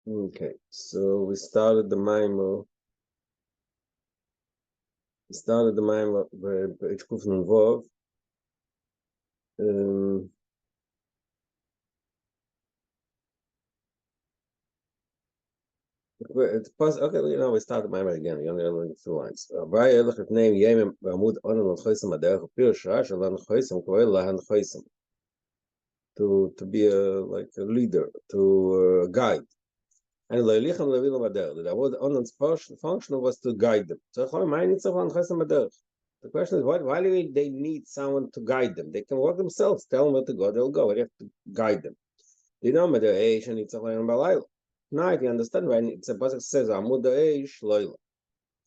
Okay, so we started the mimer. We started the mimer by Kuf Nun Vov. Okay, we started the mimer again. You only learned 2 lines. By Elach at name Yemim Bamud Onan Al Choisem Aderech Pir Sharash Alan Choisem Koel Lahan Choisem to be a leader, to guide. And Leilichem Levilam Aderech. The Amud Onan's function was to guide them. So the question is, why do they need someone to guide them? They can walk themselves. Tell them where to go, they'll go. We have to guide them. They know their age and it's a balayla. Now, if you understand, right? It's a pasuk says Amud age loyla.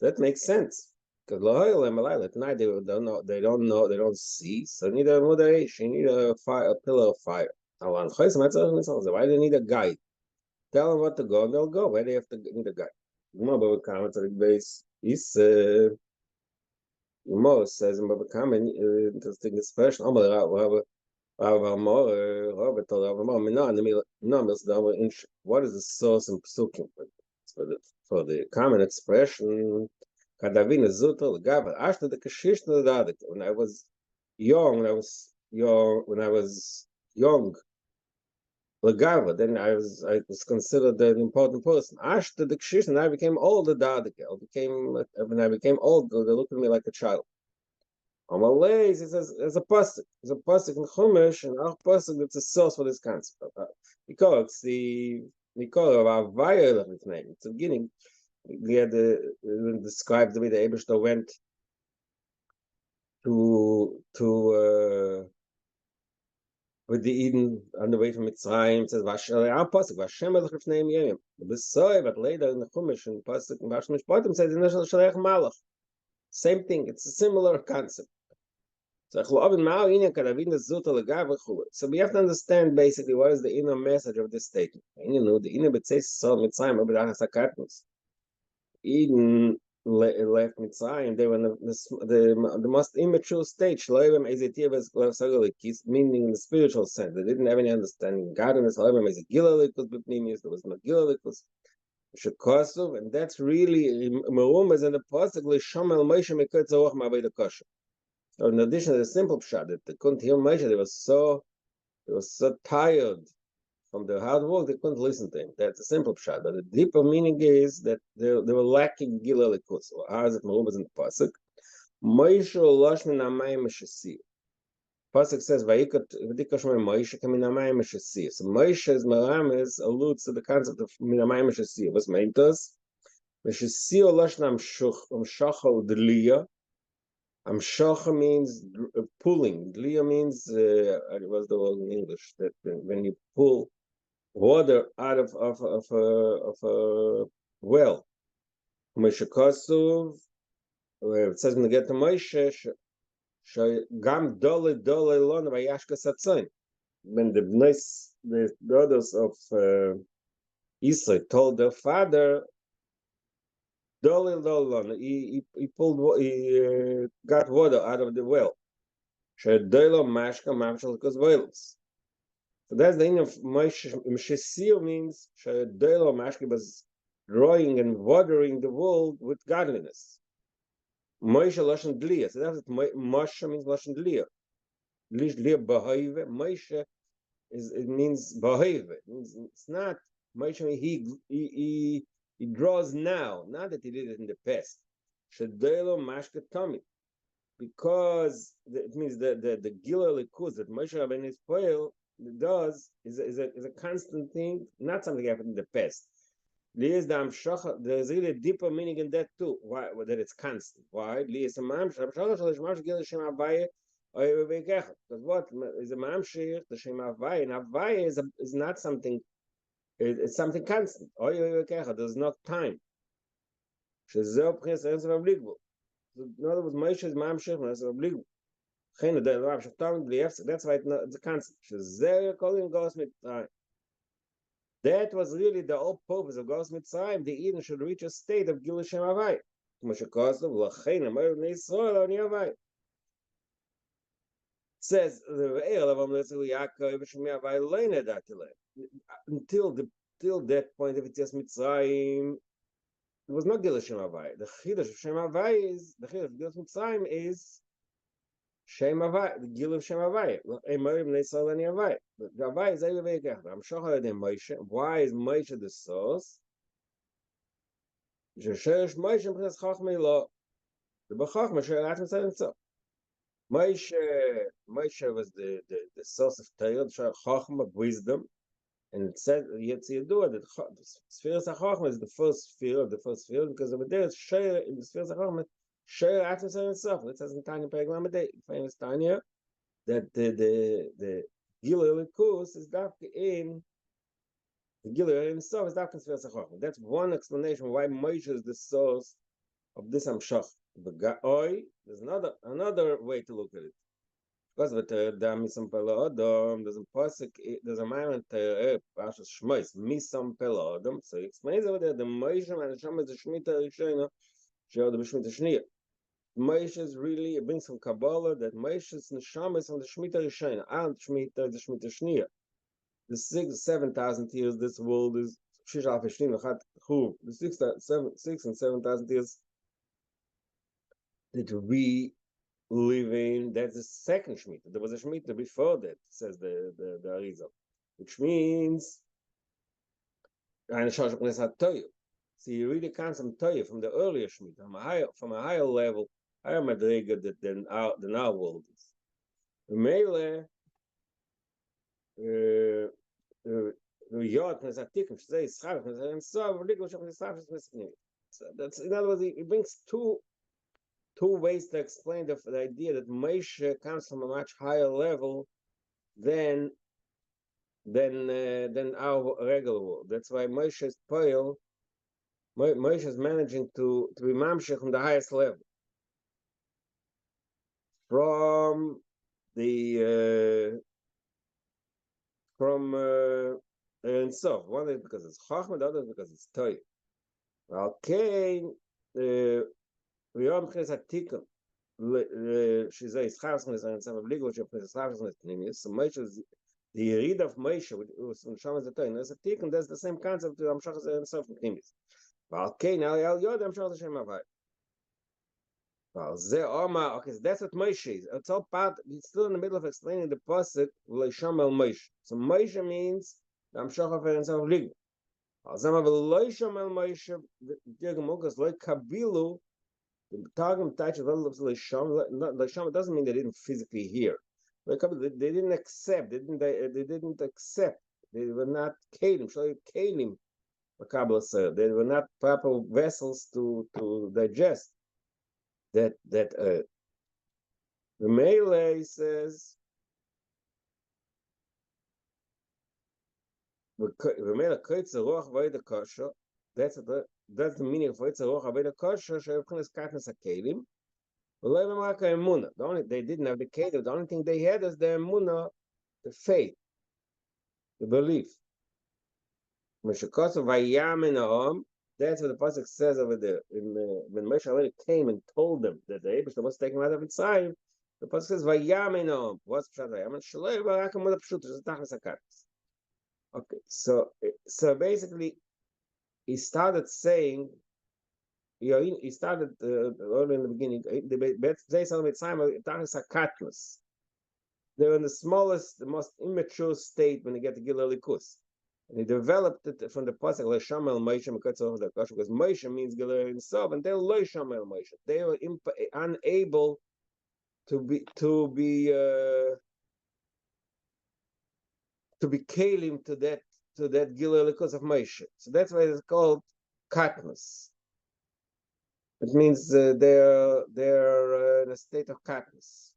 That makes sense because loyla and balayla tonight they don't know, they don't see. So you need a Amud age. You need a fire, a pillar of fire. Why do they need a guide? Tell them what to go, and they'll go. Where they have to need a guide. But comments on the base is. Most says in Baba Kamen, interesting expression. What is the source in Psukim for the common expression? Kadavina Zutra Gaba after the Kashish Nadadik. When I was young, Lagava, then I was considered an important person. After the Kashish, and I became old, the Dadik. When I became old, they looked at me like a child. Amalei, he says, there's a pasuk in Chumash, and our pasuk that's a source for this concept. Because the Nikol of Avaya of his name. It's the beginning. We had described the way the Ebershter went to with the Eden on the way from Mitzrayim. It says our pasuk Vashem Elach Lifnei Yemim. But later in the Chumash and pasuk in Vash Mishpatim says Initial Shalech Malach. Same thing. It's a similar concept. So we have to understand basically what is the inner message of this statement. The inner Eden left Mitzrayim, they were in the most immature stage, meaning in the spiritual sense. They didn't have any understanding. God in this there was no Gilalikus. And that's really Merum is in the pasuk Lishamel Moshe Meketz Ruach Ma'aved Kosher. So in addition to the simple pshat that they couldn't hear Moshe, they were so tired from their hard work they couldn't listen to him. That's a simple pshat. But the deeper meaning is that they were lacking Gila Likus. Or how is it Merubas in the pasuk? Moshe Losh Min Hamayim Shesir. Pasuk says Vayikot V'dikosh Moshe Kamin Hamayim Shesir. So Moshe's Merames alludes to the concept of Min Hamayim Shesir. What's meant us? Shesir Losh Namshuch Umshacha Udliya. Amshacha means pulling. Dliya means what's the word in English? That when you pull water out of a well. Meshakasuv. It says when you get to Moshe, Gam Dole Lon Vayashka Satzon. When the daughters of Esau told their father. He got water out of the well. So that's the end of Meshesir means Mashka was drawing and watering the world with godliness. Moshe Lashon Dliya. So that's what Moshe means Lashon Dliya. Dliya Bahaive. Moshe it means Bahaive. It's not Moshe he draws now, not that he did it in the past. Shadelo Mashka Tommy. Because it means the Gila Likus that Moshe Rabbeinu's poel does is a constant thing, not something happened in the past. There's really a deeper meaning in that too. Why that it's constant? Why? Because what is a mamshir, the Shem Havaya, and Havaya is not something. It's something constant. There's not time. In other words, Moshe is mamshir, and it's obligable. That's why it's a constant. That was really the whole purpose of Gos Mitzrayim. The Eden should reach a state of Gilui Shem Havai. It says until till that point of Yetzias Mitzrayim, there was no Gil Shem Havai. The Chiddush of Shem Havai is, the Chiddush of Gil Mitzrayim is Shem Havai, the Gil of Shem Havai. Emorim Neisal Ani Havai. The Havai is Eile Ve'ekech. I'm Shochar Adem Moshe. Why is Moshe the source? Sheresh Moshe M'chinas Chachmei Lo. The B'Chachma She'erat Mitzrayim Tzor. Moshe was the source of Torah, the Chachma of wisdom. And it said, Yetzirah, that the sphere of Chachma is the first sphere because over there, Sheir in the sphere of Chachma, Sheir atmosphere itself. It says in Tanya Periglam Day, famous Tanya, that the Gilui Elikus is dark in the Gilui himself is dark in sphere of Chachma. That's one explanation why Moshe is the source of this Amshach. There's another way to look at it. Because of the Misam Pelodom, there's a moment Pashas Shmois, Misam Pelodom. So he explains over there the Moshe and Hashem is the Shemitah Rishona, Sheol the B'Shemitah Shniya. Moshe is really, it brings from Kabbalah that Moshe's Neshama is from the Shemitah Rishona, and Shemitah is the Shemitah Shniya. The 7,000 years this world is Shish Al Fishnim Achat Chuv. The 6 and 7,000 years that we living, that's the second Shemitah. There was a Shemitah before that, says the Arizal, which means so you really count some Toya from the earlier Shemitah, from a higher level, higher Madriga than our world is. Mele, so that's, in other words, it brings two ways to explain the idea that Moshe comes from a much higher level than our regular world. That's why Moshe's poil, Moshe is managing to be mamshech from the highest level, from the and so one is because it's chachma, the other is because it's toy. Okay. We are because a tikkun. She says, "Schasnes and some legal which is schasnes name." So Moshe is the read of Moshe, which was from Shamas the Toin. There's a tikkun. That's the same concept to Amshachas and self name. Okay, now I'll yod Amshachas Shem Havai. Well, Ze Oma. Okay, so that's what Moshe is. It's all part. He's still in the middle of explaining the pasuk Leisham El Moshe. So Moshe means Amshachas and self legal. Zama Leisham El Moshe. The Gemukas like Kabilu. The Targum touch of Lasham doesn't mean they didn't physically hear. They didn't accept. They didn't accept. They were not kalim. Kalim, the Kabbalah said. They were not proper vessels to digest that. The Melee says that's the meaning of Yitzhak Aveda Kosher. They didn't have the kelim. The only thing they had is the emunah, the faith, the belief. That's what the pasuk says over there. When Moshe already came and told them that the Eibush was taken out of Mitzrayim, the pasuk says Vayamin Ha'am. What's pshat Vayamin? Shalei Barak Emunah Pshuta. It's tachlis hakatos. Okay, so basically, he started saying. He started early in the beginning. They're in the smallest, the most immature state when they get to Gilui Elikus. And he developed it from the pasuk Leisham El Moshe because Moshe means Gilui himself, and they're Leisham El Moshe. They were unable to be kalim to that Gilui Elikus of Moshe. So that's why it's called katnus. It means they're in a state of katnus.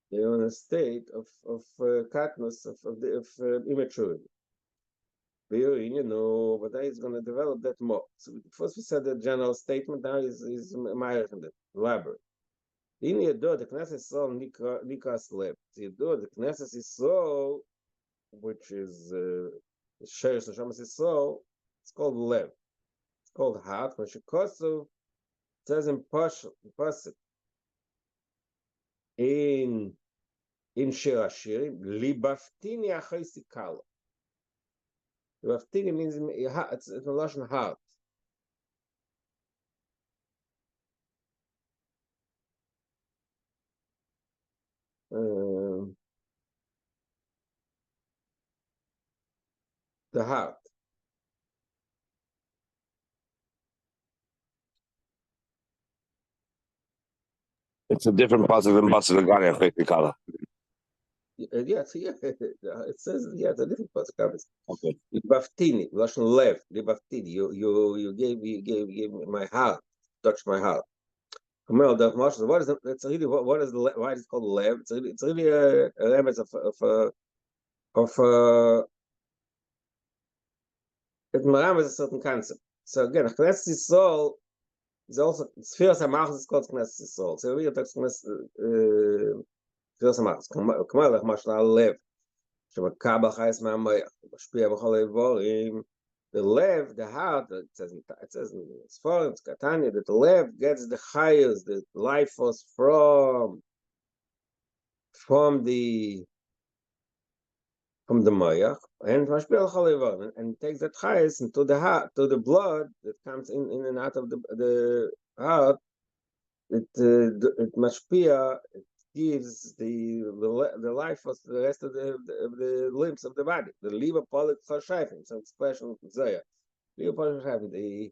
They're in a state of katnus, of immaturity. But that is going to develop that more. So first we said the general statement. Now is elaborate. In Yador, the Knesset Yisrael Nikas Lev. Yador, the Knesset Yisrael, which is Sheresh Neshamas Yisrael, it's called Lev. It's called heart. When Shekosu, says in Pasuk in shiur shiurim, libaftini achei sikala. Libaftini means it's a lashon heart. The heart. It's a different pasuk than pasuk Ganya Fekikala. Yes, yeah, it says it's a different pasuk. Okay. Libaftini, lashon lev, libaftini. You gave me my heart, touched my heart. Well, the Marshall, what is it? It's really what is the why is it called lev? It's really a remez it merames a certain concept. So again, Knesset Yisrael is also Spheres HaMachas is called Knesset Yisrael. So we talk Spheres HaMachas. Kamalach Mashal Lev. Shemakaber Chayes Ma'amayach. Mashpia B'chol Eivorim. The lev, the heart, it says in Sforim, Katanya, that the lev gets the highest, the life force from the mayach, and mashpil chol and takes that highest into the heart, to the blood that comes in and out of the heart. It mashpia, it gives the life of the rest of the limbs of the body. The liver polyp chashayim, some special zaya. Liver polyp chashayim.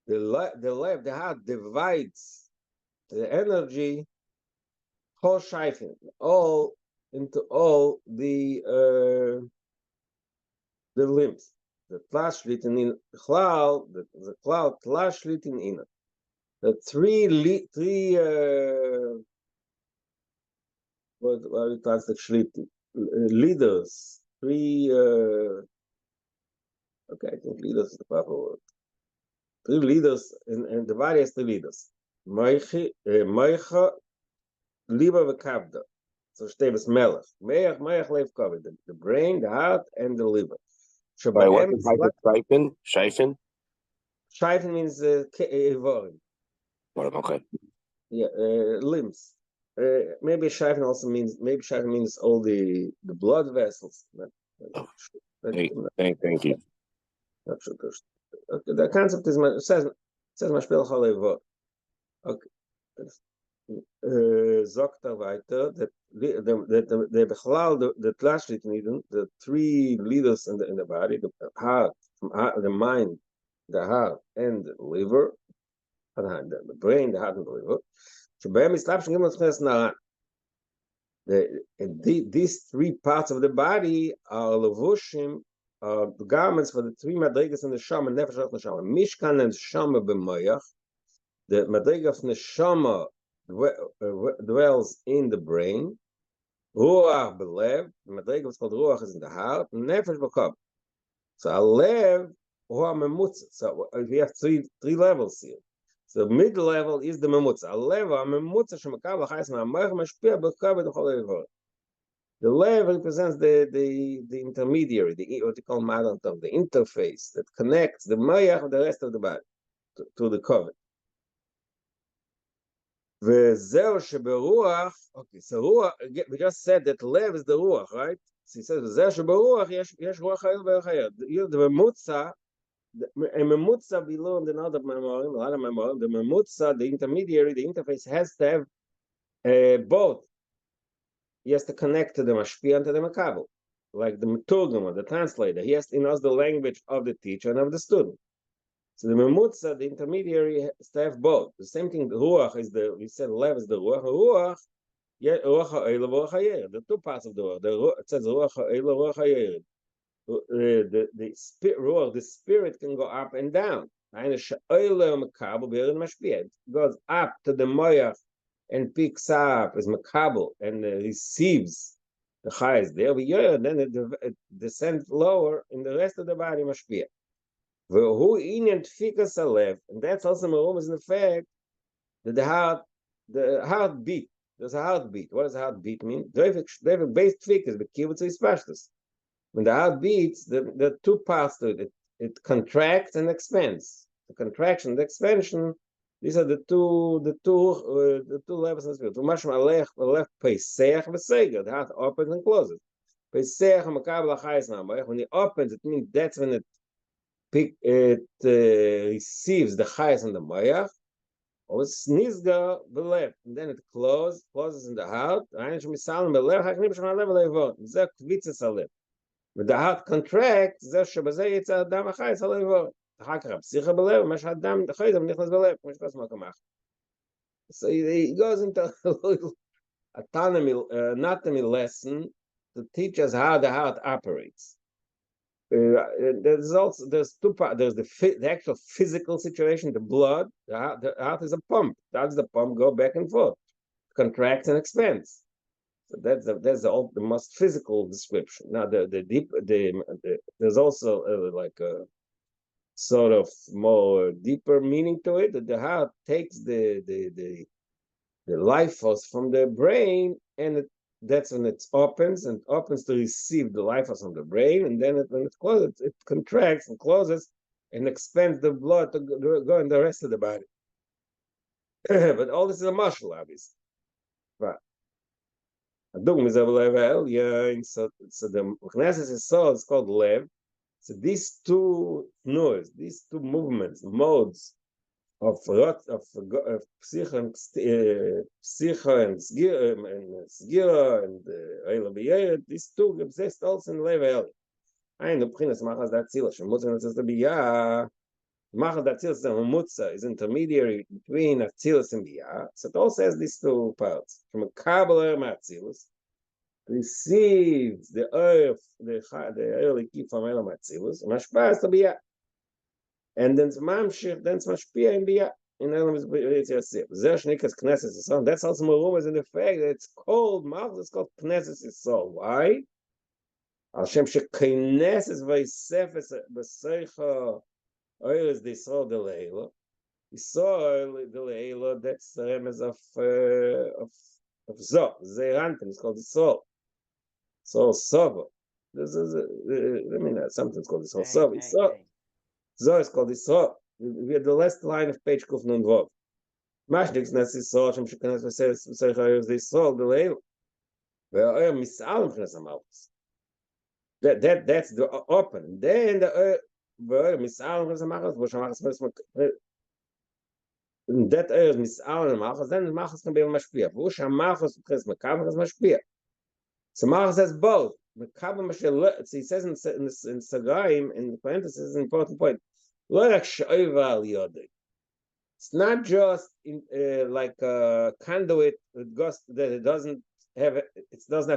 The heart divides the energy whole shayfin, all into all the limbs. The tlashlitin in cloud, the cloud tlashlitin in it. The three what we translate shlitin leaders. Three okay, I think leaders is the proper word. Three leaders in the body has three leaders. Meicha, Liba v'kavda. So Shtevis Melech. Meich lev kavod. The brain, the heart, and the liver. Wait, what's the type of shayfin? Shayfin? Shayfin means ivorim. Okay. Yeah, limbs. Maybe shayfin also means all the blood vessels. Thank you. Not sure. Okay, the concept is says mashpil chol eivor. Okay. Sagt weiter that the bechlal the tlashlitin, the three leaders in the body, the heart, the mind, the heart, and the liver, the brain, the heart, and the liver. These three parts of the body are levushim, the garments for the three madrigas in the shama, nefesh of neshama, mishkan and shama b'mayach. The madriga of neshama dwells in the brain. Ruach belev, the madriga is called ruach is in the heart. Nefesh b'kab. So a lev ruach memutza. So we have three levels here. So mid level is the memutza. A lev a memutza shemakav l'chayis ma'amayach mashpia b'kab b'chol eivor. The lev represents the intermediary, what you call modern term, the interface that connects the mayach with the rest of the body to the cover. וזהו שברוח, okay, so רוח, we just said that lev is the ruach, right? So he says, וזהו שברוח, יש רוח חיים ורוח חיים. The ממוצע, a ממוצע below in another memorim, a lot of memorim, the ממוצע, the intermediary, the interface has to have both. He has to connect to the mashpia and to the makabel. Like the meturgama, the translator, he knows the language of the teacher and of the student. So the memutza, the intermediary, has to have both. The same thing, the ruach is we said lev is the ruach. Ruach, ruach ha'ela, ruach ha'yer. The two parts of the ruach. It says ruach ha'ela, ruach ha'yer. The spirit, the spirit can go up and down. It goes up to the moyach and picks up as makabel and receives the highest there. Then it descends lower in the rest of the body mashpia. Who in and fikas alev, and that's also merum is in the fact that the heartbeat. There's a heartbeat. What does a heartbeat mean? David based fikas, but kibbutz is pashtus. When the heart beats, the two parts to it. It contracts and expands. The contraction, the expansion These are the two levels of the spirit. Left Pesach v'Seiger. The heart opens and closes. Pesach makabel achayis namayach. When it opens, it means that's when it receives the chayis and the mayach. Or snizga belev, and then it closes in the heart. Ein shmisalim belev, haknib shma lev levon. Zeh kvitzes alev. When the heart contracts, zeh shebazeh yitzah adam achayis alevon. אחר כך הפסיכה בלב, מה שהאדם אחרי זה נכנס בלב, כמו שכוס מקמח. So he goes into a little anatomy lesson to teach us how the heart operates. There's two parts. There's the actual physical situation, the blood. The heart is a pump. That's the pump go back and forth, contracts and expands. So that's the most physical description. Now there's also like a sort of more deeper meaning to it, that the heart takes the life force from the brain, and that's when it opens to receive the life force from the brain, and then when it closes, it contracts and closes and expands the blood to go in the rest of the body. But all this is a muscle, obviously. Right. So the Knesset is so, it's called lev. So these two noise, these two movements, modes of psicha and sgira and eila b'yeret, these two exist also in lev el. Ein b'chinas machas d'atzila, shemutza netzes b'yah. Machas d'atzila mutza is intermediary between atzilus and b'yah. So it also has these two parts. From a kabbalah ma'atzilus, receives the earth, the early key from Elam Atzilus, mashpas to biyah, and then mamshich, then mashpia in biyah. In Elam is Yosef. Zershnikas Knesset Yisrael. That's also more in the fact that it's called Malchus. It's called Knesset Yisrael. Why? Hashem sheknesses v'yisefes b'seicha oiles d'Yisrael d'leila. Yisrael d'leila. That's the remez of Zoh. Zeirantim. It's called Yisrael. So Sava. This is something's called Yisrael. Sava. Zoh is called Yisrael. We had the last line of page Kuf Nun Vav. Mashnik's Nes Yisrael, Shem Shekanes V'Seres V'Seicha Yisrael, the Leil. Ve'oyer Misalim Chnes HaMalchus. That's the open. Then the Ve'oyer Misalim Chnes HaMalchus, V'Shem HaMalchus, that is Misalim HaMalchus, then the Malchus can be a Mashpia. V'Shem HaMalchus Chnes Mekabel is Mashpia. So Malchus says both. Mekabel Mashpia, he says in Sagaim, in the parenthesis, an important point. It's not just like a conduit that it doesn't have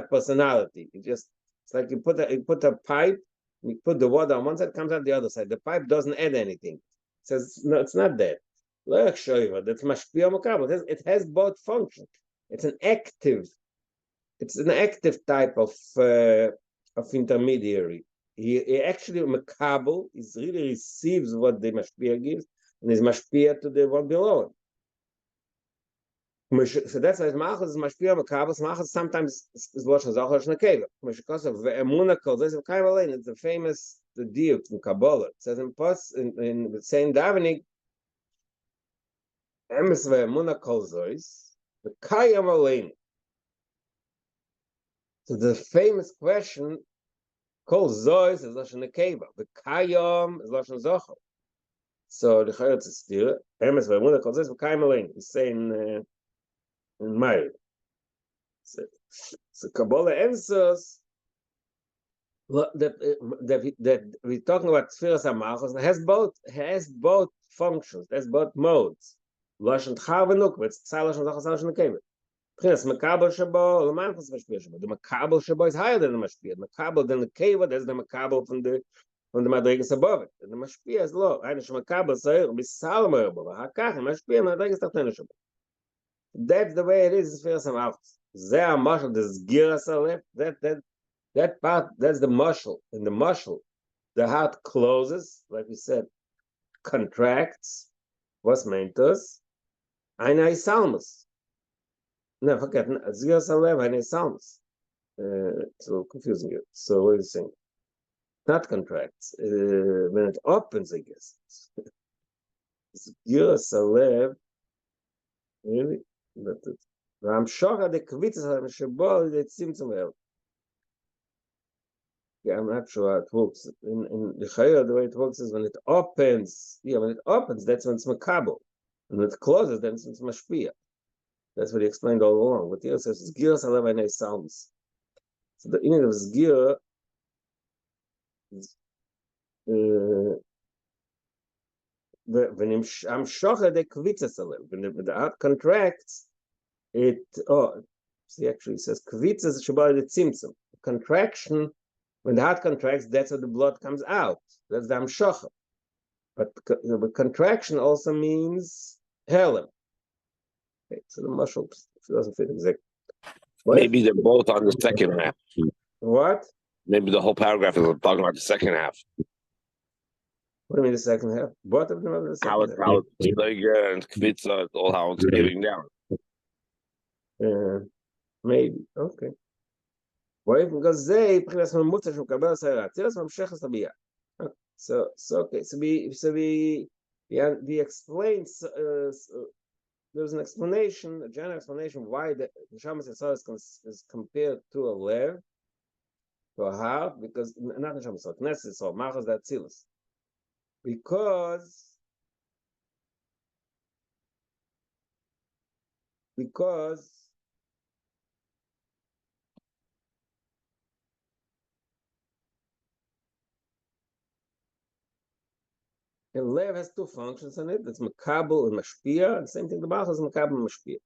personality. It's like you put a pipe, you put the water on one side, it comes out the other side. The pipe doesn't add anything. It says no, it's not that. That's mashpia makabel. It has both functions. It's an active type of intermediary. He actually makabel is really receives what the mashpia gives and is mashpia to the one below him. So that's why Malchus is mashpia makabel. Malchus sometimes is lashon zachar shnekeva. Because of ve'emuna kol this of kaim alein. It's the famous the diuk in Kabbalah. It says in the same davening, emes ve'emuna kol zois the kayam alein. So the famous question. Kol zois is lashon nekeva. The kayom is lashon zochar. So the chayot is still emes ve'emuna kol zois v'kayim alein. We say in May. So Kabbalah answers that we're talking about Sfiras HaMalchus. It has both functions. It has both modes. Lashon tchar v'nukva. It's tzai lashon zochar, tzai lashon nekeva. The makabel shabo is higher than the mashpia. The makabel than the keva, that's the makabel from the madrigas above it. And the mashpia is low. That's the way it is. That part, that's the muscle. In the muscle, the heart closes, like we said, contracts. What's meant to us? Einai salmus. No, forget. Zgiras alev einai salmus. So confusing you. So what are you saying? Not contracts. When it opens, I guess. Zgiras alev really? That's it. I'm sure the kvitzes are shebol the tzimtzum el. Yeah, I'm not sure how it works. In the shiur, the way it works is when it opens. Yeah, when it opens, that's when it's makabel. When it closes, then it's mashpia. That's what he explained all along. What he says is giras alevanei sounds. So the inner of zgir is when I'm shocher the kvitzes alev. When the heart contracts, it see actually it says kvitzes shebal the tzimtzum. Contraction. When the heart contracts, that's when the blood comes out. That's the amshocha. But contraction also means helen. Okay, so the muscle doesn't fit exactly. Maybe they're both on the second half. What? Maybe the whole paragraph is talking about the second half. What do you mean the second half? Both of them are the second half. How it's Schleiger and Kvitza, all how it's giving down. Maybe. Okay. בגלל זה מבחינת ממוצע שהוא מקבל סיירה, תראה ממשיך לסבייה. So okay, so we explains there's an explanation, a general explanation why the Neshamas Yisrael is compared to a lev, to a heart, because not Neshamas Yisrael, Knesset Yisrael, Machos Datzilus, because the lev has two functions in it. It's makabel and mashpia. And the same thing, the malchus is makabel and mashpia.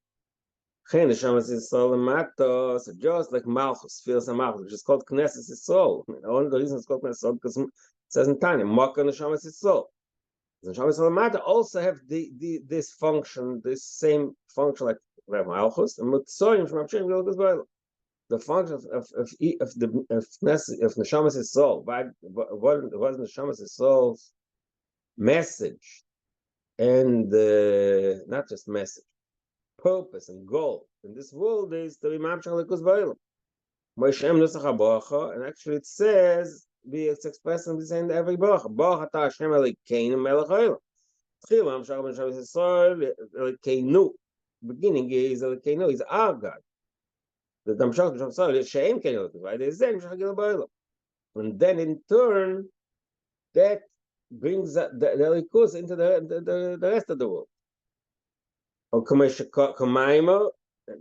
Chen Neshamas Yisrael Matos, so just like malchus, feels a malchus, which is called Knesset Yisrael. I mean, only the reason it's called Knesset Yisrael because it says in Tanya, Maka Neshamas Yisrael. The Neshamas Yisrael Mata also have this function, this same function like malchus, and Mutzoyim from Abshem Gilgus Boil. The function of Neshamas Yisrael, what is Neshamas Yisrael's message, and not just message, purpose and goal in this world is to be mamshach lekus ba'olam. Moshem nusach habracha, and actually it says it's expressed in the end of every bracha. Baruch atah Hashem Elokeinu melech haolam. Tchila mamshach b'Neshamas Yisrael Elokeinu. Beginning is Elokeinu, is our God. The mamshach b'Neshamas Yisrael she'em kein lekus ba'olam. It is mamshach ba'olam. And then in turn, that brings the elikus into the rest of the world. Or Kamaima,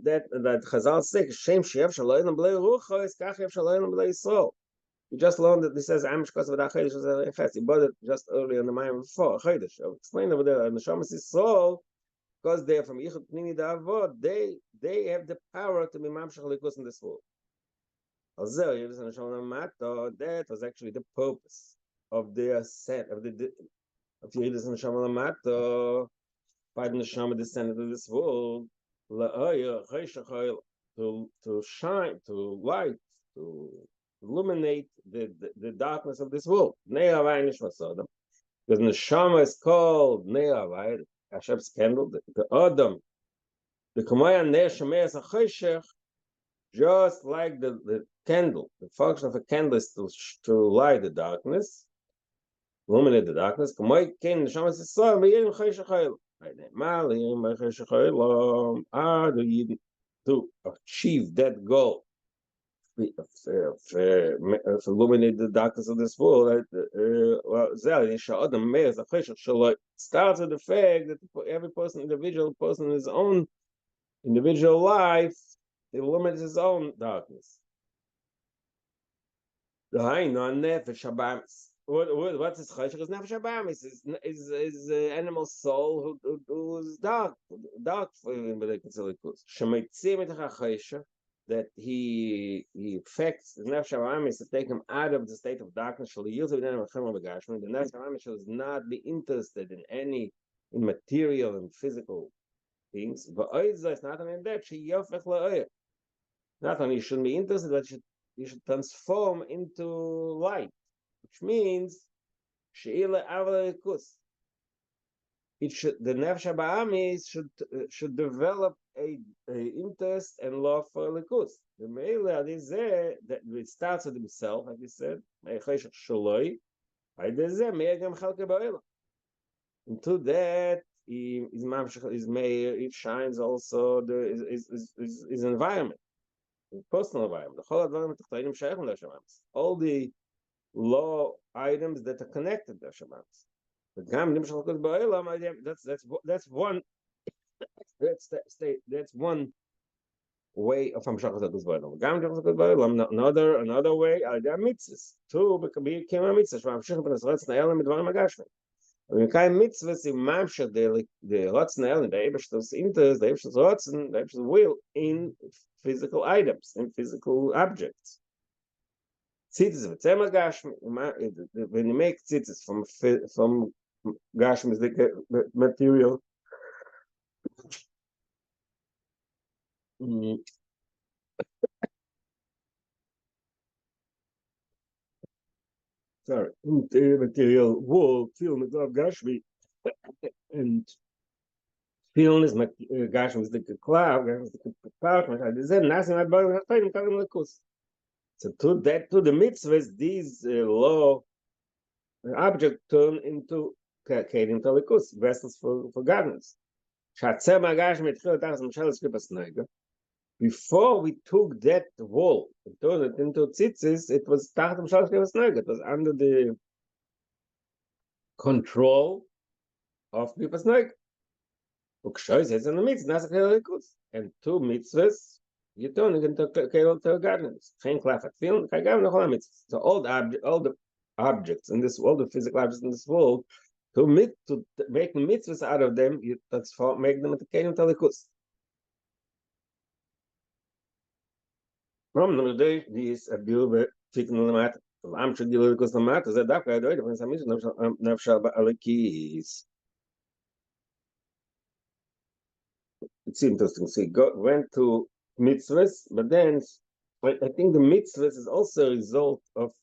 that Chazal says, Shem Shev Shaloyim B'lei Rucha is Kach Yev Shaloyim B'lei Yisrael. You just learned that this says Amish Kos V'da Chedesh was a Ches. You bought it just earlier in the Mayim before Chedesh. I'll explain over there. And the Neshamas Yisrael, because they're from Yichud Pnimi Da'avod, they have the power to be Mamshach Likus in this world. That was actually the purpose of their set of Yidus and Neshamas Lamato. By the Neshama descended to this world, to shine, to light, to illuminate the darkness of this world. Because Neshama is called Ne'avai, Hashem's candle, the Adam. The Kamaya Neshama is a Cheshach, just like the candle. The function of a candle is to light the darkness, illuminate the darkness. Kamaya Ken Neshama is so Me'im Cheshach. To achieve that goal of illuminate the darkness of this world, starts with the fact that every individual person in his own individual life illuminates his own darkness. What's his chayshach? Is nefesh habamis? Is animal soul who's dark for him, but they consider it good. Shemaitzim et chayshach, that he affects the nefesh habamis to take him out of the state of darkness. The nefesh habamis should not be interested in material and physical things. But it's not only that not only shouldn't be interested, but you should transform into light. Which means the nefesh habamis should develop a interest and love for likus. The meila is there that it starts with himself, like we said. Into that, is mayor, it shines also is environment, personal environment. All the law items that are connected to Shabbos. That's one that's one way of Hamshachas Hadus Ba'olam. Another way are the mitzvahs. Two became a mitzvah. Hamshach ben Hasratz Naelim Midvarim Hagashmim. When kein mitzvahs im Mamshach the Ratz Naelim, the Ebershtus Interest, the Ebershtus Ratzen, the Ebershtus will in physical items, in physical objects. Tzitzis v'tzemah Gashmi. When you make tzitzis from Gashmi, the material. Sorry, material wool, film is of Gashmi, and film is Gashmi is the cloud, Gashmi is the cloud. So to the mitzvahs, these law objects turn into kelim talikus, vessels for garments. Before we took that wool and turned it into tzitzis, it was tachtem shalosh kibas noiga. It was under the control of kibas noiga. And two mitzvahs, you turn it into kelim garments. So all the objects in this world, the physical objects in this world, to make mitzvahs out of them, make them into kelim talikus. From the these abuse taking the matter. I'm sure the because the matter that I do when some nafshal alekis. It's interesting. See, God went to mitzvahs, but then I think the mitzvahs is also a result of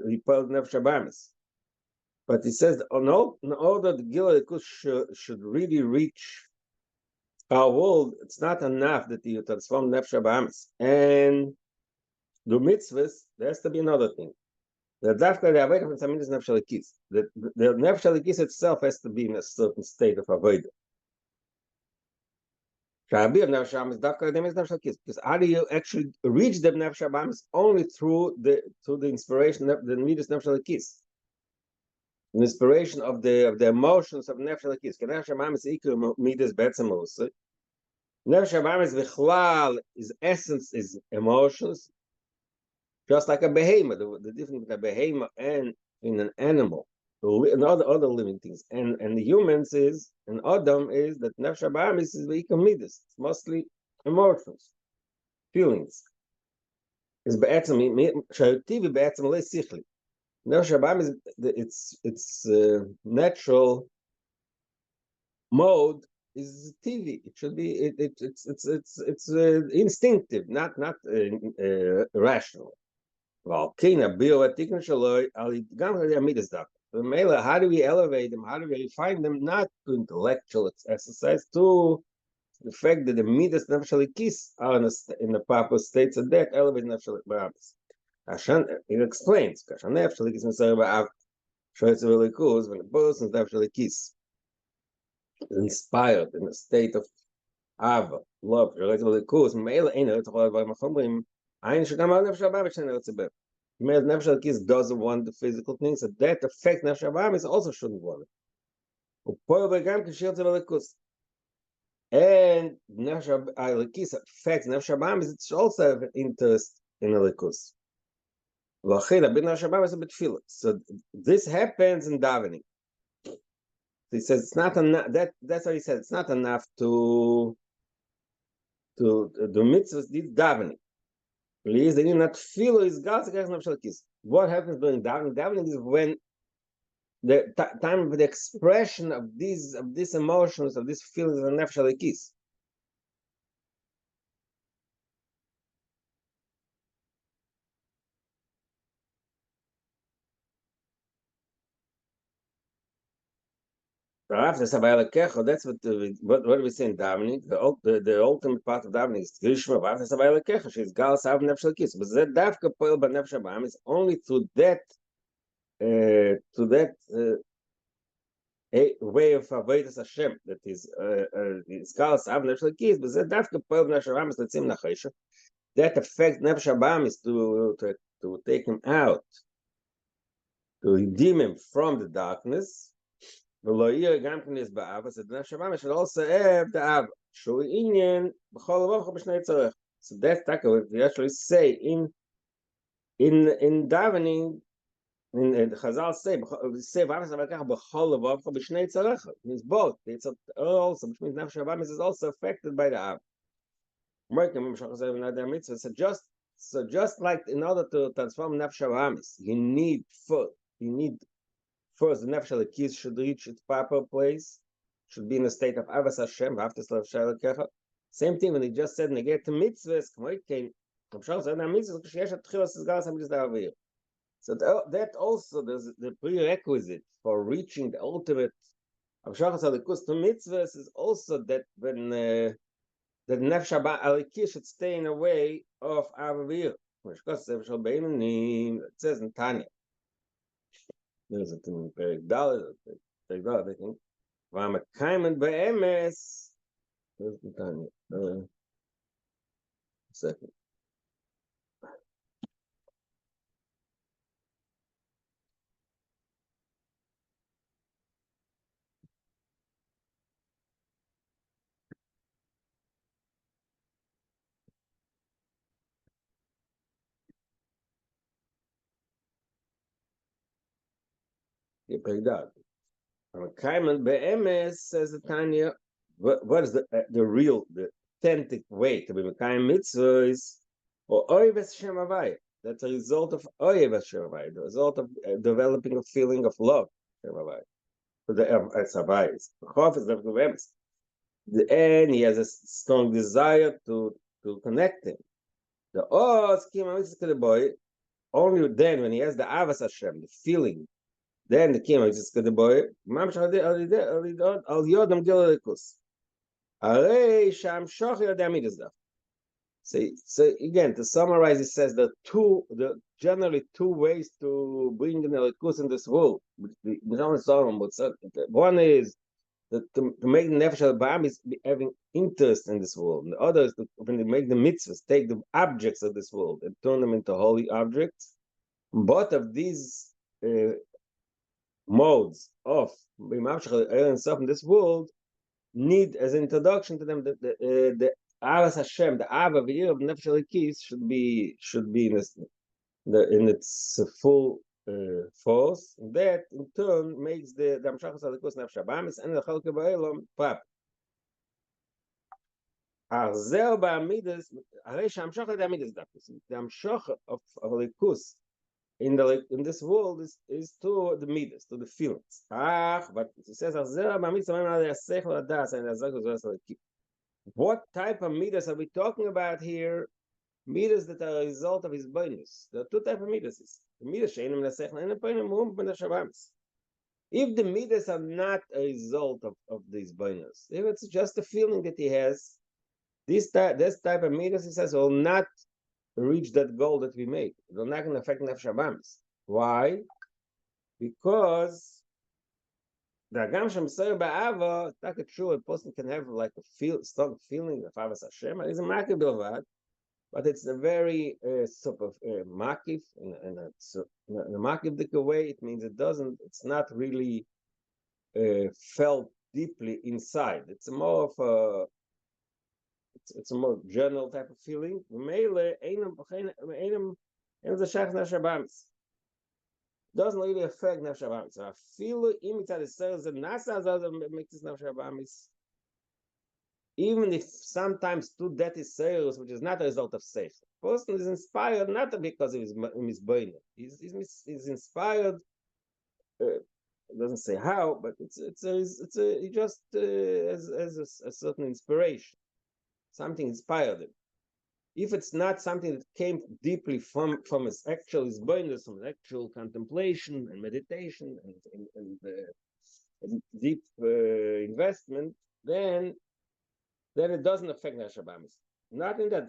he called nafshabamis. But he says in order the Gilad should really reach our world, it's not enough that you transform nefesh ba'amis and do mitzvahs. There has to be another thing. The dafka the avodah from samin is nefesh alikis. The nefesh alikis itself has to be in a certain state of avodah. Shabi of nefesh ba'amis dafka them is nefesh alikis. Because how do you actually reach the nefesh ba'amis? Only through the inspiration of the midas nefesh alikis. The inspiration of the emotions of nefesh alikis. Nefesh ba'amis ikur midas betzamos. Nefesh ba'amis vichlal is essence is emotions, just like a behemoth. The difference between a behemoth and in an animal, and other living things, and the humans is and Adam is that nefesh ba'amis is v'ikam midas. It's mostly emotions, feelings. It's be'etzem shayutivi be'etzem le'sichli. Nefesh ba'amis its natural mode is TV. It should be it's instinctive, not rational. Well, how do we elevate them? How do we refine them? Not to intellectual exercise, to the fact that the midas nefesh are in the proper states of that elevate nefesh ba'amis. It explains when a person's nefesh inspired in a state of ava, love, related to the cause. Male ain't it all by Machomrim. I ain't sure about Nefesh Ba'amis and it's a bit. Male Nefesh Alikis doesn't want the physical things, so that affect Nefesh Ba'amis also shouldn't want it. And Nefesh Alikis affects Nefesh Ba'amis, it's also have an interest in Alikus. So this happens in davening. He says it's not enough. That's what he said. It's not enough to do mitzvahs. This davening. Please, they do not feel his God's. What happens during davening? Davening is when the time of the expression of these emotions, of these feelings of nefesh alikis. That's what we say in davening. The ultimate part of davening is Grishma. She's Gal Sav Nefesh Alikis. But that Davka Poel Ba Nefesh Ba'amis is only to that a way of avodas Hashem that is Skalas Av Nefesh Lekis, but that Dafka Poel Nefesh Abamis Letzim Nachesha, that affects Nefesh Abamis to take him out, to redeem him from the darkness. V'lo yir gam k'nis ba'ava, so the Nefesh Abamis should also have the Av, Shu Inyan B'chol Avavcha B'shnei Tzorech. So that's what we actually say in davening. In the Chazal say V'avas Avakach B'chol Avavcha B'shnei Tzorech. It means both. It's also, which means Nefesh Abamis is also affected by the Av. So just like in order to transform Nefesh Abamis, you need first the Nefesh Lekis should reach its proper place, should be in a state of Avas Hashem, same thing when he just said negate mitzvahs, so that also there's the prerequisite for reaching the ultimate Avshachas Alikus to mitzvahs is also that when the Nefesh Lekis should stay in a way of Avavir. It says in Tanya. There's a thing in Perek Dalet, I think. V'amakayman be'emes. There's the Tanya. Second. Perek Dalet. V'amakayman be'emes, says the Tanya. What is the real, the authentic way to be Mekayim mitzvah is or Oyev Hashem Havaya. That's a result of Oyev Hashem Havaya, the result of developing a feeling of love Hashem Havaya. For the Havaya, and he has a strong desire to connect him. The boy only then when he has the Avas Hashem, the feeling, then the Kima is the boy. Al Yodam Gilalikus. So again, to summarize, it says that generally two ways to bring in Elikus in this world. One is that to make the Nefesh Abamis having interest in this world. And the other is when they make the mitzvahs, take the objects of this world and turn them into holy objects. Both of these modes of being himself in this world need as an introduction to them the Avas Hashem, the Ava of Nefesh Lekis should be in its full force. That in turn makes the Amshachas Alikus Nefesh Abamis and the Chalke Ba'elam proper. Arzel Ba'amidas, Arei Shamshach Amidas Dakus. The Amshach of Alikus in this world is to the midas, to the feelings. But it says what type of midas are we talking about here? Midas that are a result of his bonus. There are two types of midas. The midas she'enim l'sechel and the if the midas are not a result of these bonus, if it's just a feeling that he has, this type of midas, he says, will not reach that goal that we made. They're not going to affect Nefesh Abamis. Why? Because the Agam Shem Ser Ba'ava, that's true, a person can have like a strong feeling of Avas Hashem, it's a makif bilvad, but it's a very sort of makif, in a makif way. It means it's not really felt deeply inside. It's more of a it's a more general type of feeling. Doesn't really affect Nefesh Abamis. So I feel even if sometimes to that is serious, which is not a result of seich. The person is inspired not because of his brain. He's inspired. It doesn't say how, but he just has a certain inspiration. Something inspired him. If it's not something that came deeply from his bonus, from his actual contemplation and meditation and deep investment, then it doesn't affect Nefesh Abamis. Not in that.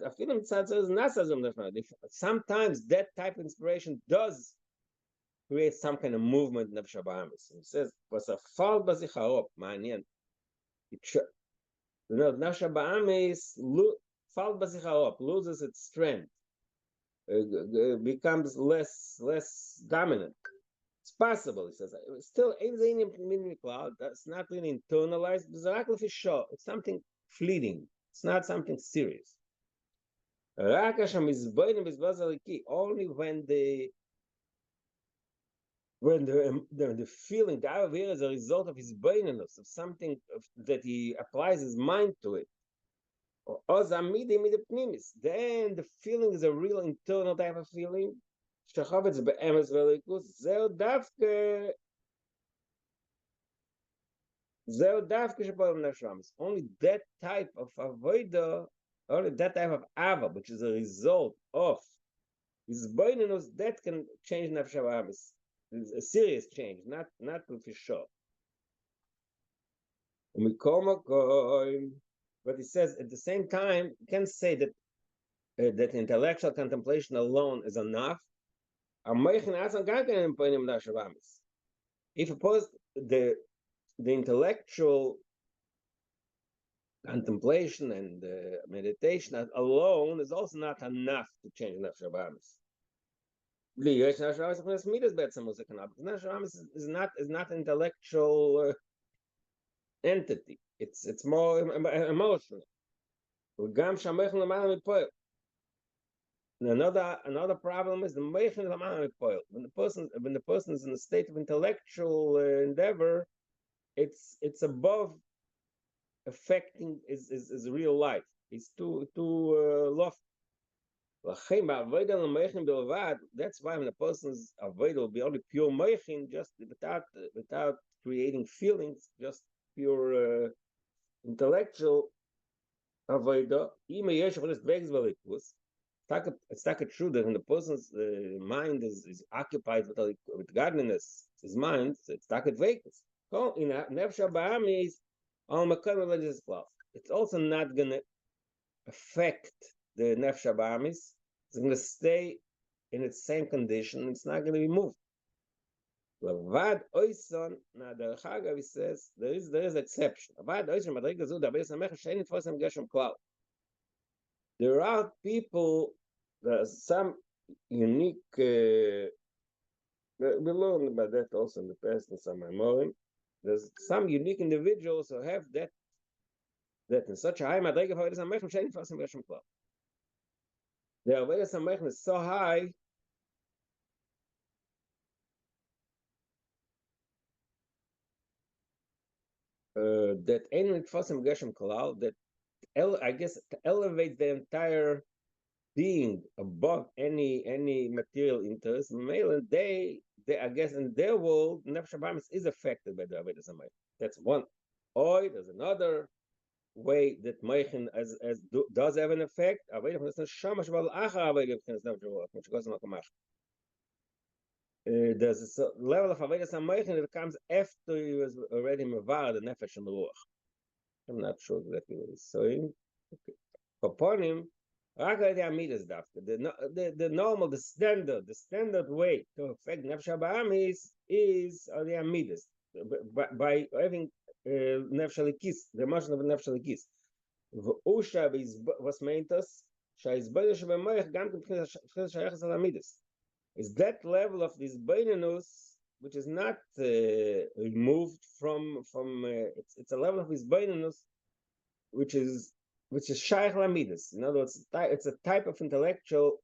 Sometimes that type of inspiration does creates some kind of movement in Nefesh Abamis. He says, "Was a fall bazicharop, ma'anian." Nefesh Abamis fall bazicharop, loses its strength, becomes less dominant. It's possible, he says. Still, that's not really internalized. It's something fleeting. It's not something serious. Only when the feeling, the avir is a result of his beingness, of something that he applies his mind to it. Then the feeling is a real internal type of feeling. Only that type of avoida, only that type of ava, which is a result of his beingness, that can change nefesh abamis. It's a serious change, not for sure. But he says at the same time, you can't say that that intellectual contemplation alone is enough. If suppose the intellectual contemplation and meditation alone is also not enough to change nefesh abamis. Is not intellectual entity. It's more emotional. Another problem is the when the person is in a state of intellectual endeavor, it's above affecting his real life. It's too lofty. That's why when a person's avoid will be only pure meichin, just without creating feelings, just pure intellectual avoida. It's not true that when the person's mind is occupied with godliness, his mind, it's not vacant. It's also not going to affect the nefesh abamis. It's going to stay in its same condition. It's not going to be moved. Lavad oison, now the Chagav says there is exception. Lavad oison madriga zu da beis hamech shein nitfosem geshem klal. There are people. There's some unique. We learned about that also in the past in some memorim. There's some unique individuals who have that in such a high madriga for beis hamech shein nitfosem geshem klal. The beis hamech is so high. That ain't Fasim Geshem Kalal, that I guess elevates the entire being above any material interest. Male, they I guess in their world, Nefesh Abamis is affected by the Avodas HaMeichin. That's one. Or there's another way that Meichin does have an effect. There's a level of Avodas HaMeichin that comes after he was already mevar the Nefesh and the Ruach. I'm not sure exactly what he's saying. Upon him, the normal, the standard way to affect Nefesh Abamis is the Amidas by having Nefesh Alikis, the emotion of Nefesh Alikis. V'usha was meintas sha'izbeidish b'moich gam k'pchines shayachas al Amidas. Is that level of this beinanus, which is not removed from it's a level of this beinanus, which is shaykh lamidas. In other words, it's a type of intellectual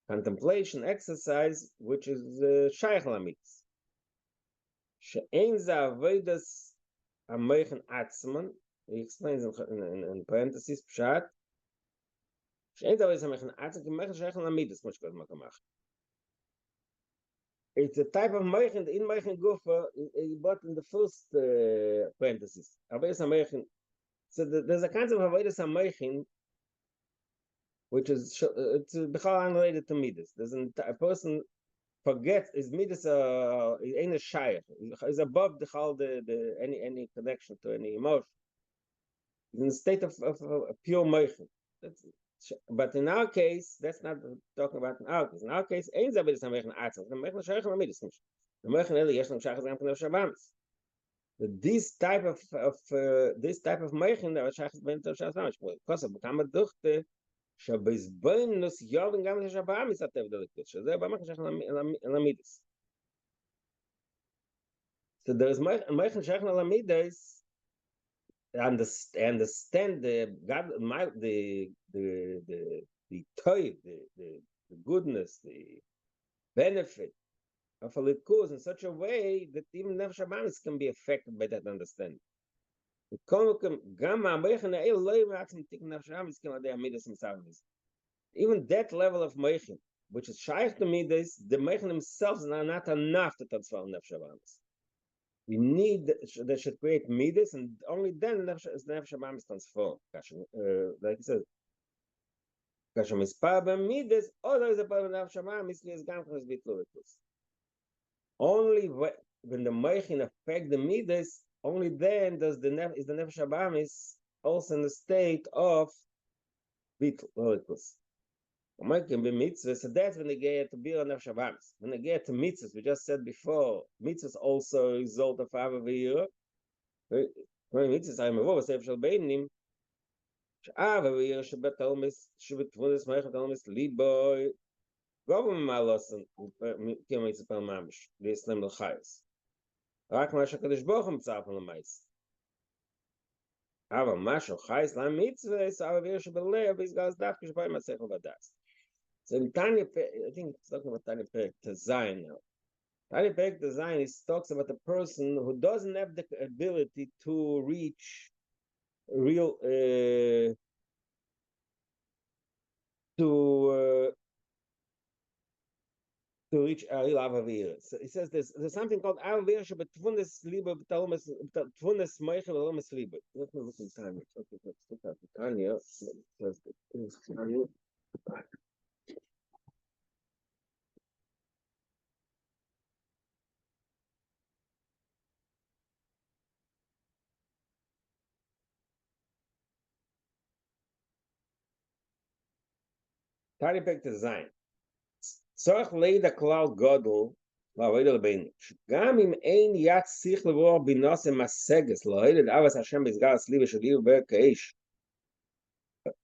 contemplation exercise, which is shaykh lamidas. She'ein za avodas hamoichin atzman. He explains in parentheses pshat. It's a type of meichin in meichin gufa, but in the first parenthesis. So there's a concept of avodas hameichin, which is it's unrelated to midas. There's a person forgets his midas ain't a shayach. Is above the any connection to any emotion. He's in a state of pure meichin. But in our case, that's not talking about in our case. In our case, ain't that the Meichen Atzal. The Meichen Shayach Lamidus. The Meichen Eli Yesh Lam Shachas Gam Knef Shabbos. This type of Meichen that Shachas Ben Tov Shabbos. Because of Kama Duchte, Shabbos Yovin Gam Shabbos Atev Delikus. Shazeh B'Meichen Shayach Lamidus. So there is Meichen Shayach Lamidus. Understand the God, the toy, the goodness, the benefit of a likus in such a way that even nefesh habamis can be affected by that understanding. Even that level of meichin, which is shaykh to me, the meichin themselves are not enough to transform nefesh habamis. We need that should create midas, and only then is the nefesh habamis transformed. Like he says, kashem is paba midas, or there is a paba nefesh habamis is gamkos bitluvikus. Only when the meichin affect the midas, only then does the nefesh habamis also in the state of bitluvikus. So that's when they get to be on nefesh habamis. When they get to mitzvahs, we just said before, mitzvahs also a result of avaviyah. When mitzvahs are mevor sefer shel beinim, avaviyah shebetolmis shebetvunis meichatolmis liboy govim malosen kemitzvah mamish liislam l'chayos. Rak ma shakadosh baruch hu mitzvah l'mayis. Ava masho chayis la mitzvahs avaviyah shebelev izgas dafke shebay masechel vadas. So in Tanya, I think it's talking about Tanya Perek Design now. Tanya Perek Design talks about a person who doesn't have the ability to reach real to reach a real avavir. So he says there's something called avavir but tvunes liba b'talmas tvunes meichel b'talmas liba. Let me look in Tanya. Okay, let's look at Tanya. Tanya Perek Design. Tzorch leida klal godel la'avodah l'beinu. Gam im ein yat sich levorach binose maseges la'odah avas Hashem b'zgaras liba shaliv ber keish.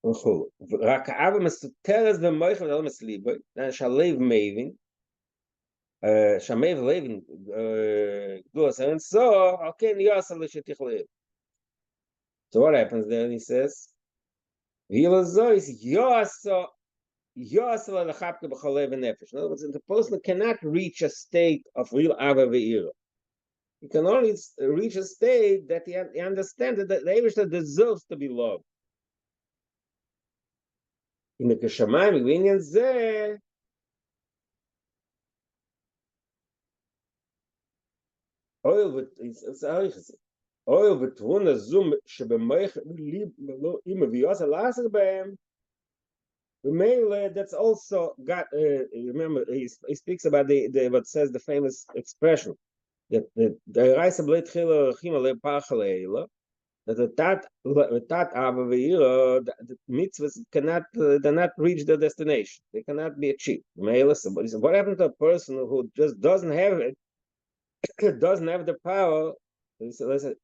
Rak ava mesuteres v'moich v'dal mesliba shalev mevin shamev levin gduas and so okay niyasa l'shetich lev. So what happens there? He says v'yilazo is yasa. In other words, the person cannot reach a state of real Ava Ve'ira. He can only reach a state that he understands that the Eivishter deserves to be loved. In the Keshamayim, Vinyan Zeh, oil v'tvuna zum shebemeich lib ima v'yasa lasach behem. That's also got. Remember, he speaks about the what says the famous expression that the mitzvahs cannot they're not reach the destination. They cannot be achieved. So what happened to a person who just doesn't have it, doesn't have the power? Doesn't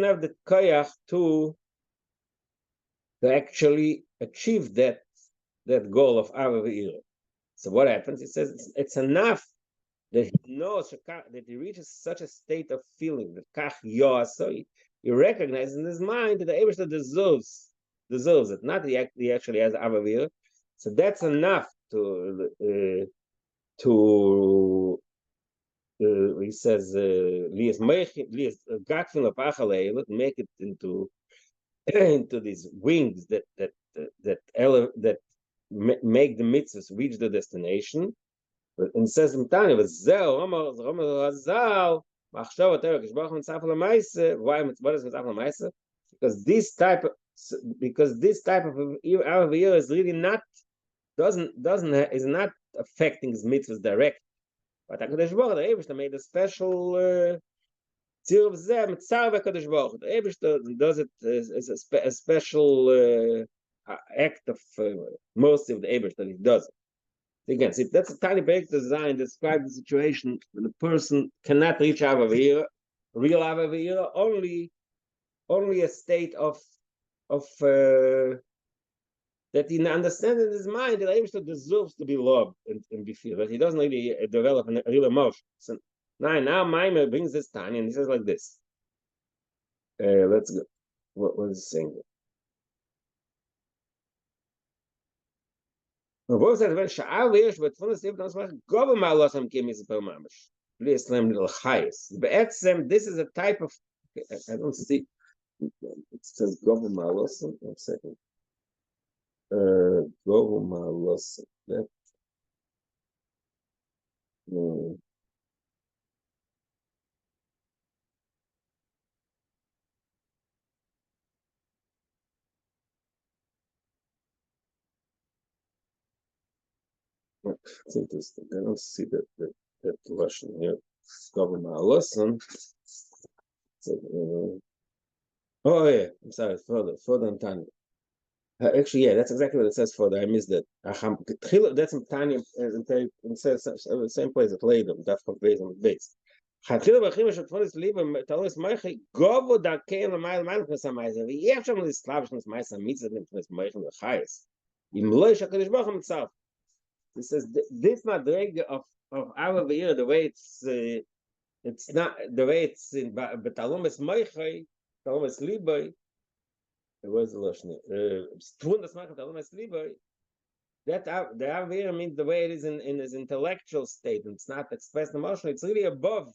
have the koyach to actually achieve that goal of Ava Ve'ira. So what happens? It says it's enough that he knows that he reaches such a state of feeling that kach yoasoi. He recognizes in his mind that the Eibishter deserves it, not he actually has Ava Ve'ira. So that's enough to he says lias gatfin of achaleil, make it into these wings that make the mitzvahs reach the destination. And says in Tanya, what is mitzvah l'maisa? Because this type of avaviyah is really not is not affecting his mitzvahs direct. But HaKadosh Baruch Hu made a special Tziruf zeh mitzar v'kadosh baruch Hu. The Eibishter does it as a special act of mercy of the Eibishter that he does it. Again, see, that's a tiny bit design that describes the situation when the person cannot reach Avavira, real Avavira, only a state of that he understands in his mind that Eibishter deserves to be loved and be feel, that he doesn't really develop a real emotion. So now Maimer brings this tiny and he says like this. Let's go. What was he saying? Wo says when Sha'al Yesh but von das Leben machen gobe mal los am kemis per mamish. Please slam little highs. Be'etzem, this is a type of I don't see it says gobe mal los. 1 second. Gobe mal los. That it's interesting. I don't see that Russian here. Gobe mal los. Oh yeah, I'm sorry. Further on Tanya. Actually, yeah, that's exactly what it says further. I missed it. That's in Tanya. It says the same place it laid them. That's from base on base. Hatchila b'chim shotfonis liba talis meichi govo darkein l'mayl manchus ha'mayzer. V'yef sham l'islavshnos mayzer mitzvah n'fnes meichen l'chayes. Im loy shakadish baruch hu mitzav. It says this madrega of our year, the way it's not the way it's in betalumes meichi, talumes liba. It was the Lashon. Tun das machen Talumes liba. That the Avir means the way it is in his intellectual state, and it's not expressed emotionally. It's really above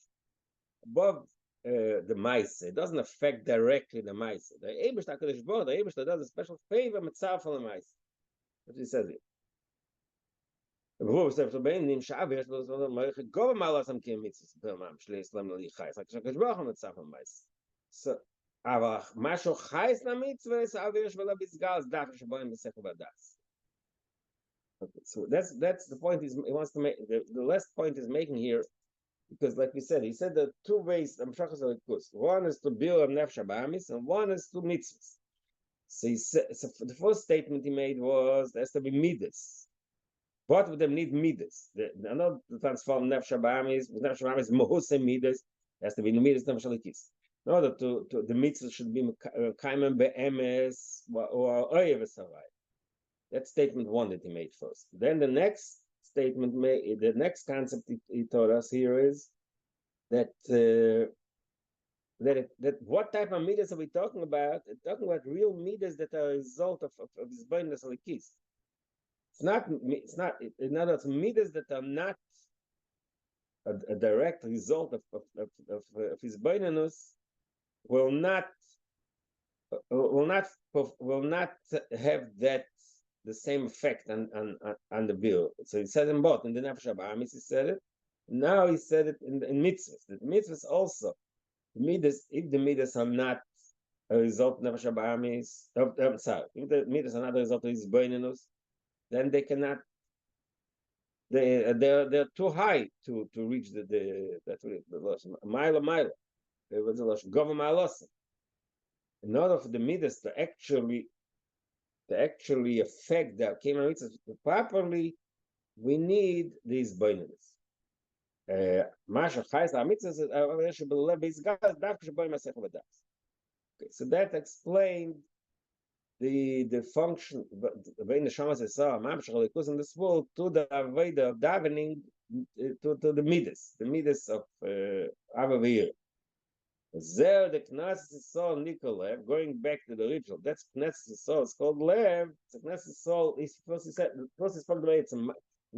the Maise. It doesn't affect directly the Maise. The Eibishter HaKadosh Baruch Hu, the Eibishter does a special favor mitzvah for the Maise. That's what he says here. So, aber משהו חייס למצווה, האוויר שלו בסגל, דווקא שבוים בשכל ודס. So that's the point he wants to make. The last point he's making here, because like we said, he said there are 2 ways. One is to build a nefesh ba'amis, and one is to mitzvahs. So he said, so the first statement he made was there has to be midas. Both of them need midas. They're not to transform nefesh ba'amis. Nefesh ba'amis mohuse midas. There has to be midas nefesh alikis. In order to the mitzvah should be kaimen be'emes or oyev esarai. That's statement 1 that he made first. Then the next statement, the next concept he taught us here is that what type of midas are we talking about? We're talking about real midas that are a result of his beinus alikis. It's not. In other words, midas that are not a direct result of his beinus will not have that the same effect on the bill. So he said in both in the Nefesh HaBa'amis he said it. Now he said it in mitzvahs. The mitzvahs also, midas, if the midas are not a result of Nefesh HaBa'amis, I'm sorry, if the midas are not a result of his beinus, then they cannot. They're too high to reach the mile. It was a lashon gova ma'alosim. In order for the midas to actually affect the keiman mitzvahs properly, we need these beinus. Masha chayes la mitzvahs should be led by gas dafka sheboy masech v'das. Okay, so that explained the function when the shamas saw mamshach likus in this world to the avodah of davening to the midas of avavir. There the Knesset Sol Nikolev, going back to the ritual, that's Knesset Sol, it's called Lev. The Knesset Sol is first he spoke the way it's in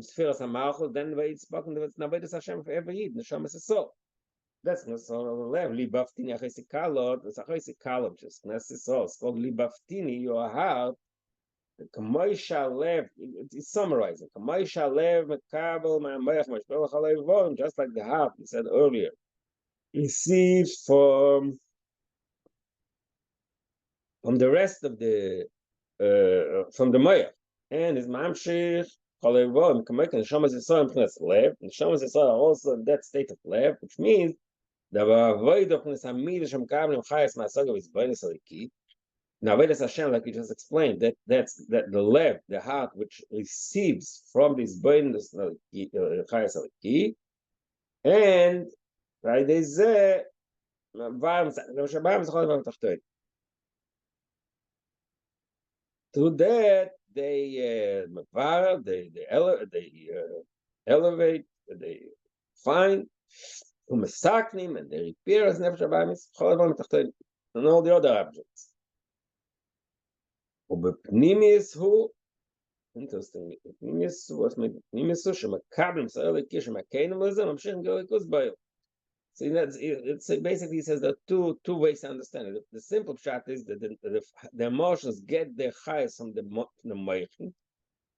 Spheres HaMalchus, then the way it's spoken the way it's Navedas Hashem for every Yid, Neshama Sol. That's Knesset Sol Lev, Libaftini Achesikalot, it's Achesikalot, which is Knesset Sol, it's called Libaftini, your heart, Kamoisha Lev, it's summarizing, Kamoisha Lev, Mekabel, Ma'amayach, Mashpelach Aleivon, just like the heart, we said earlier. Receives from the rest of the from the Maya and his mamshich Kalevom Kamek and Shamas Yisrael Pnes Lev and Shamas Yisrael also in that state of Lev, which means דבר avoid of nesamid shem kablim chayes ma'asaga v'zbainis aliki. Now, Vedas Hashem, like you just explained, that's the lev, the heart, which receives from this bonus chayes aliki, and right is to that they elevate, they find umesaknim, and they repair as nefesh habayis and all the other objects. ובפנימיס הוא, interesting, פנימיס הוא, פנימיס הוא שמקבלים ישראל לקי שמקיינים לזה, ממשיכים גליקוס בעיר. So it's basically he says there are two ways to understand it. The simple shot is that the emotions get their highest from the moichin,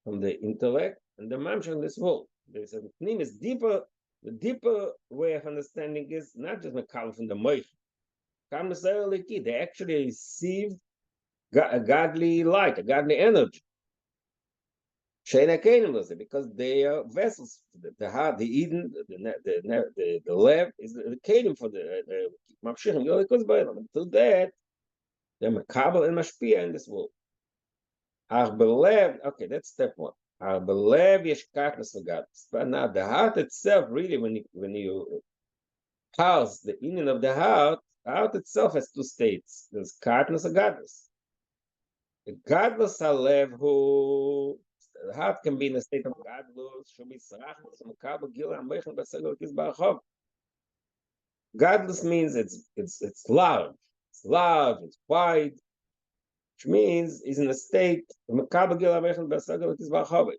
from the intellect, and the mamshach in this world. They said pnimis deeper. The deeper way of understanding is not just makabel from the moichin. Kablim Israel leki, they actually receive a godly light, a godly energy. Because they are vessels. The heart, the Eden, the lev is the kelim for the mamshichim. Until that, they're makabel and mashpia in this world. Okay, that's step one. But now the heart itself, really, when you parse the meaning of the heart itself has two states. There's kartness and godless. The godless alev who the heart can be in a state of godless, should be godless means it's loud, it's wide, which means he's in a state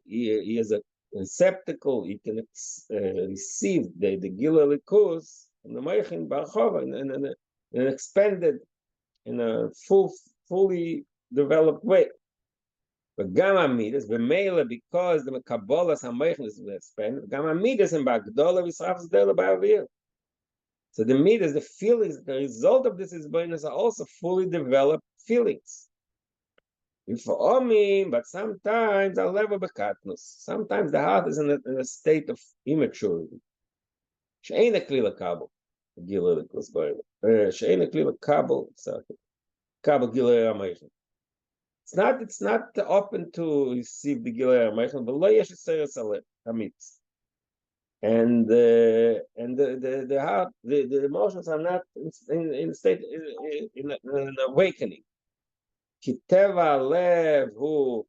he is a receptacle, he can receive the gila likus from the meichin barchova in an expanded, in a fully developed way. But gamma midas, b'meila, because the kabbalah hameichin is expanded, gamma midas and bagdola v'srafs dela ba'avir. So the midas, the feelings, the result of this is bonus are also fully developed feelings. But sometimes a level bekatnus. Sometimes the heart is in a state of immaturity. She'ein klila kabel, gila likus ba'avir. She'ein klila kabel, kabel gila hameichin. It's not open to receive the Gilei HaMeichel, but lo yesh seres hamitz. And the heart, the emotions are not in a state in an awakening. Kiteva lev hu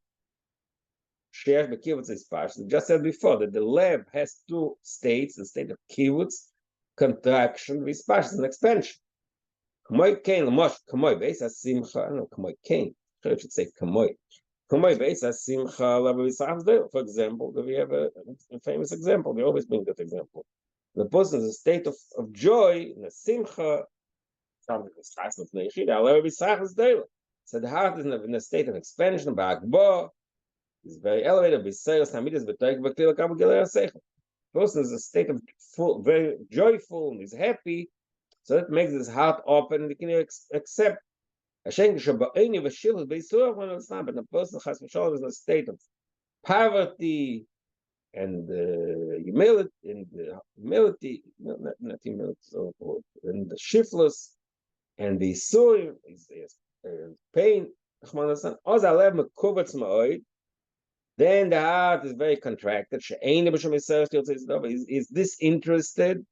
sheyesh bekivutz ispash. Just said before that the lev has two states: the state of kivutz, contraction, vispash, an expansion. Kamoy kain l'mosh kamoy beis hasimcha. No, kamoy kain. I should say kamoy. Kamoy beis hasimcha l'avvisachs dela. For example, we have a famous example. We always bring that example. The person is a state of joy in a simcha. Something is starts with neichida l'avvisachs dela. So the heart is in a state of expansion. Ba'akbo is very elevated. B'seres hamidus b'toik b'klil kabel gilei haseichel. Person is a state of very joyful and is happy. So that makes his heart open and he can accept. But the person has is in a state of poverty and humility, and not humility, and the shiftless and the surim is pain. Then the heart is very contracted. Is disinterested?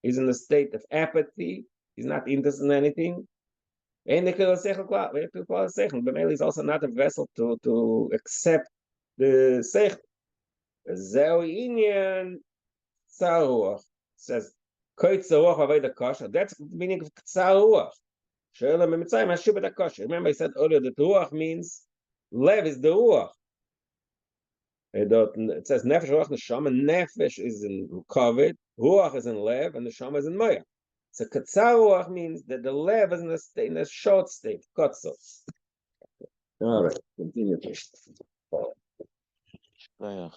He's in a state of apathy. He's not interested in anything. And the Sechel is also not a vessel to accept the Sechel. Zeu inyan tzaruach says koit tzaruach aved kosher. That's the meaning of tzaruach. She'elam b'mitzayim hashubet kosher. Remember, I said earlier that ruach means lev is the ruach. It says nefesh ruach neshama. Nefesh is in kovet, ruach is in lev, and neshama is in maya. So katzaruach means that the lev is in a short state. Kotzo. All right, continue. Yeah.